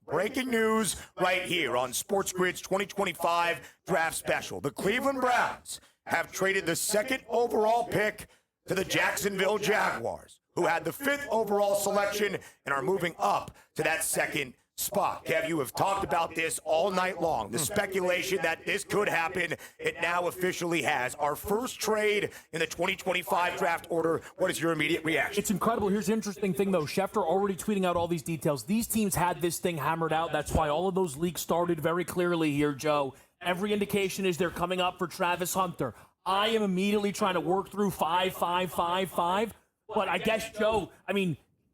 Breaking news right here on Sports Grid's 2025 Draft Special. The Cleveland Browns have traded the second overall pick to the Jacksonville Jaguars, who had the fifth overall selection and are moving up to that second spot. Kev, you have talked about this all night long. The speculation that this could happen, it now officially has. Our first trade in the 2025 draft order. What is your immediate reaction? It's incredible. Here's the interesting thing, though. Schefter already tweeting out all these details. These teams had this thing hammered out. That's why all of those leaks started very clearly here, Joe. Every indication is they're coming up for Travis Hunter. I am immediately trying to work through 5, 5, 5, 5. But I guess, Joe,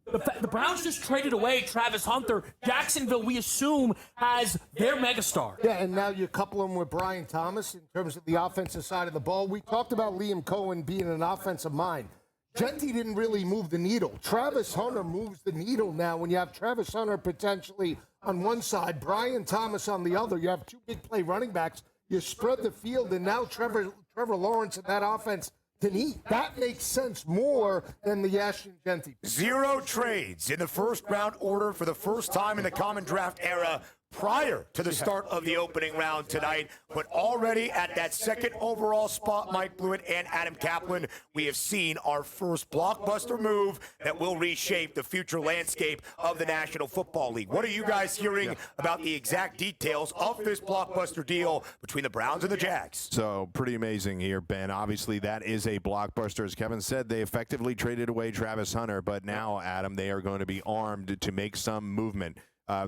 the Browns just traded away Travis Hunter. Jacksonville, we assume, has their megastar. Yeah, and now you couple them with Brian Thomas in terms of the offensive side of the ball. We talked about Liam Cohen being an offensive mind. Genty didn't really move the needle. Travis Hunter moves the needle now. When you have Travis Hunter potentially on one side, Brian Thomas on the other, you have two big play running backs. You spread the field, and now Trevor Lawrence in that offense can eat. That makes sense more than the Ashton Genty. 0 trades in the first round order for the first time in the common draft era prior to the start of the opening round tonight. But already at that second overall spot, Mike Blewett and Adam Kaplan, we have seen our first blockbuster move that will reshape the future landscape of the National Football League. What are you guys hearing about the exact details of this blockbuster deal between the Browns and the Jags? So pretty amazing here, Ben. Obviously, that is a blockbuster. As Kevin said, they effectively traded away Travis Hunter, but now, Adam, they are going to be armed to make some movement.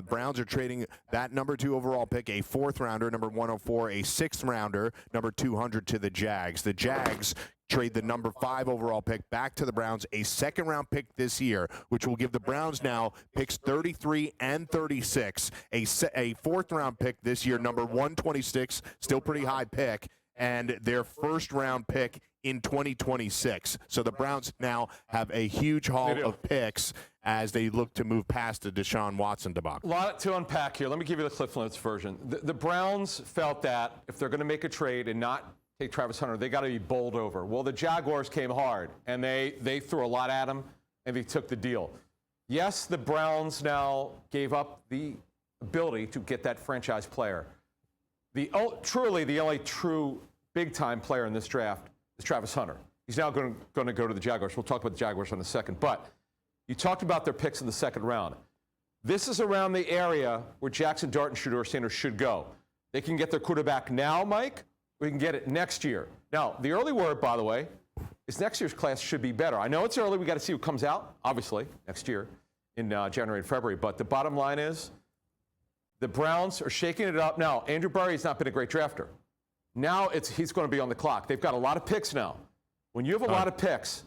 Browns are trading that number 2 overall pick, a 4th rounder, number 104, a 6th rounder, number 200 to the Jags. The Jags trade the number 5 overall pick back to the Browns, a 2nd round pick this year, which will give the Browns now picks 33 and 36, a 4th round pick this year, number 126, still pretty high pick, and their 1st round pick in 2026. So the Browns now have a huge haul of picks as they look to move past the Deshaun Watson debacle. A lot to unpack here. Let me give you the Cliff Notes version. The Browns felt that if they're going to make a trade and not take Travis Hunter, they got to be bowled over. Well, the Jaguars came hard, and they threw a lot at him, and they took the deal. Yes, the Browns now gave up the ability to get that franchise player. Truly, the only true big-time player in this draft is Travis Hunter. He's now going to go to the Jaguars. We'll talk about the Jaguars in a second. But you talked about their picks in the 2nd round. This is around the area where Jackson Dart and Shedeur Sanders should go. They can get their quarterback now, Mike. We can get it next year. Now, the early word, by the way, is next year's class should be better. I know it's early. We got to see what comes out, obviously, next year in January and February. But the bottom line is the Browns are shaking it up. Now, Andrew Berry's not been a great drafter. Now he's going to be on the clock. They've got a lot of picks now. When you have a lot of picks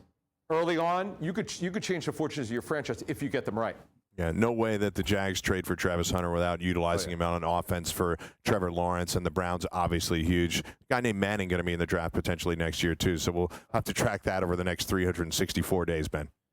early on, you could change the fortunes of your franchise if you get them right. Yeah, no way that the Jags trade for Travis Hunter without utilizing him on offense for Trevor Lawrence, and the Browns obviously huge. A guy named Manning going to be in the draft potentially next year too, so we'll have to track that over the next 364 days, Ben.